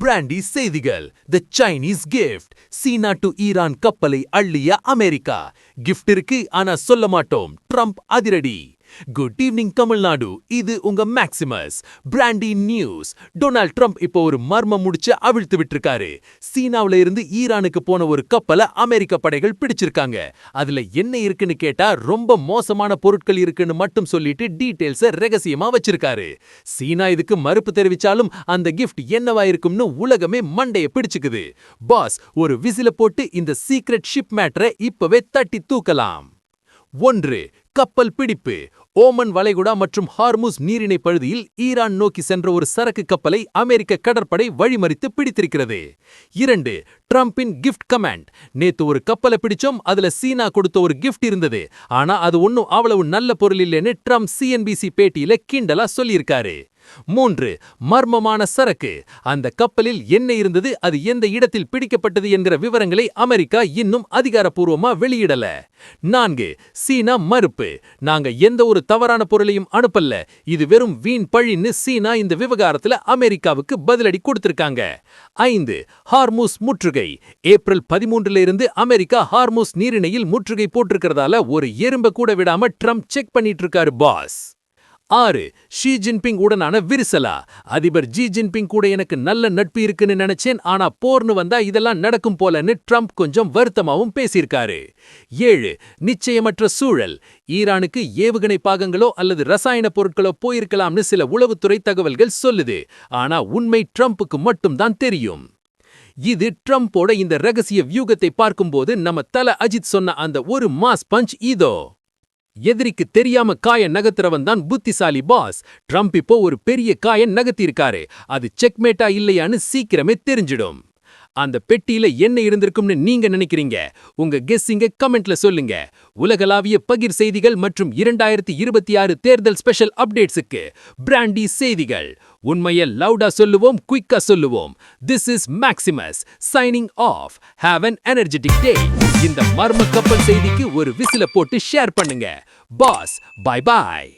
Brandy செய்திகள். தி Chinese gift. China to Iran கப்பலை அள்ளிய America. Gift இருக்கு ஆனா சொல்ல மாட்டோம். ட்ரம்ப் அதிரடி. Good evening Tamil Nadu. இது உங்க Maximus. Brandy news. Donald Trump இப்போ ஒரு மர்மம் முடிச்சு அவிழ்த்து விட்டிருக்காரு. சீனாவுல இருந்து ஈரானுக்கு போன ஒரு கப்பலை அமெரிக்க படைகள் பிடிச்சிருக்காங்க. அதுல என்ன இருக்குன்னு கேட்டா ரொம்ப மோசமான பொருட்கள் இருக்குன்னு மட்டும் சொல்லிட்டு டீடைல்ஸ ரகசியமா வச்சிருக்காரு. சீனா இதுக்கு மறுப்பு தெரிவிச்சாலும் அந்த கிஃப்ட் என்னவா இருக்கும்னு உலகமே மண்டைய பிடிச்சுக்குது. பாஸ் ஒரு விசில போட்டு இந்த சீக்ரெட் ஷிப் மேட்டரை இப்பவே தட்டி தூக்கலாம். 1. கப்பல் பிடிப்பு. ஓமன் வளைகுடா மற்றும் ஹார்முஸ் நீரிணை பகுதியில் ஈரான் நோக்கி சென்ற ஒரு சரக்கு கப்பலை அமெரிக்க கடற்படை வழிமறித்து பிடித்திருக்கிறது. 2. ட்ரம்பின் கிஃப்ட் கமாண்ட். நேத்து ஒரு கப்பலை பிடிச்சோம், அதுல சீனா கொடுத்த ஒரு கிஃப்ட் இருந்தது. ஆனா அது ஒன்னும் அவ்வளவு நல்ல பொருள் இல்லைன்னு ட்ரம்ப் சிஎன்பிசி பேட்டியில கிண்டலா சொல்லியிருக்காரு. 3. மர்மமான சரக்கு. அந்த கப்பலில் என்ன இருந்தது, அது எந்த இடத்தில் பிடிக்கப்பட்டது என்கிற விவரங்களை அமெரிக்கா இன்னும் அதிகாரப்பூர்வமா வெளியிடல. 4. சீனா மறுப்பு. நாங்க எந்த ஒரு தவறான பொருளையும் அனுப்பல, இது வெறும் வீண் பழின்னு சீனா இந்த விவகாரத்துல அமெரிக்காவுக்கு பதிலடி கொடுத்திருக்காங்க. 5. ஹார்முஸ் முற்றுகை. ஏப்ரல் 13 இருந்து அமெரிக்கா ஹார்முஸ் நீரிணையில் முற்றுகை போட்டிருக்கிறதால ஒரு எறும்ப கூட விடாம ட்ரம்ப் செக் பண்ணிட்டு இருக்காரு பாஸ். 6. ஷி ஜின்பிங் உடனான விரிசலா. அதிபர் ஜி ஜின்பிங் கூட எனக்கு நல்ல நட்பு இருக்குன்னு நினைச்சேன், ஆனா போர்னு வந்தா இதெல்லாம் நடக்கும் போலன்னு ட்ரம்ப் கொஞ்சம் வருத்தமாவும் பேசியிருக்காரு. 7. நிச்சயமற்ற சூழல். ஈரானுக்கு ஏவுகணை பாகங்களோ அல்லது ரசாயன பொருட்களோ போயிருக்கலாம்னு சில உளவுத்துறை தகவல்கள் சொல்லுது. ஆனா உண்மை ட்ரம்புக்கு மட்டும்தான் தெரியும். இது ட்ரம்போட இந்த ரகசிய வியூகத்தை பார்க்கும்போது நம்ம தல அஜித் சொன்ன அந்த ஒரு மாஸ் பஞ்ச் இதோ. எதிரிக்கு தெரியாம காய நகர்த்துறவன் தான் புத்திசாலி பாஸ். ட்ரம்ப் இப்போ ஒரு பெரிய காய நகர்த்தியிருக்காரு. அது செக்மேட்டா இல்லையான்னு சீக்கிரமே தெரிஞ்சிடும். அந்த பெட்டியில என்ன இருந்திருக்கும்னு நீங்க நினைக்கிறீங்க? உங்க கெஸ்ஸிங்க கமெண்ட்ல சொல்லுங்க. உலகளாவிய பகிர் செய்திகள் மற்றும் 2026 தேர்தல் ஸ்பெஷல் அப்டேட்ஸுக்கு பிராண்டி செய்திகள். உண்மையை லவுடா சொல்லுவோம், குயிக்கா சொல்லுவோம். This is Maximus signing off. Have an energetic day. இந்த மர்ம கப்பல் செய்திக்கு ஒரு விசில போட்டு ஷேர் பண்ணுங்க. பாஸ் பை பாய்.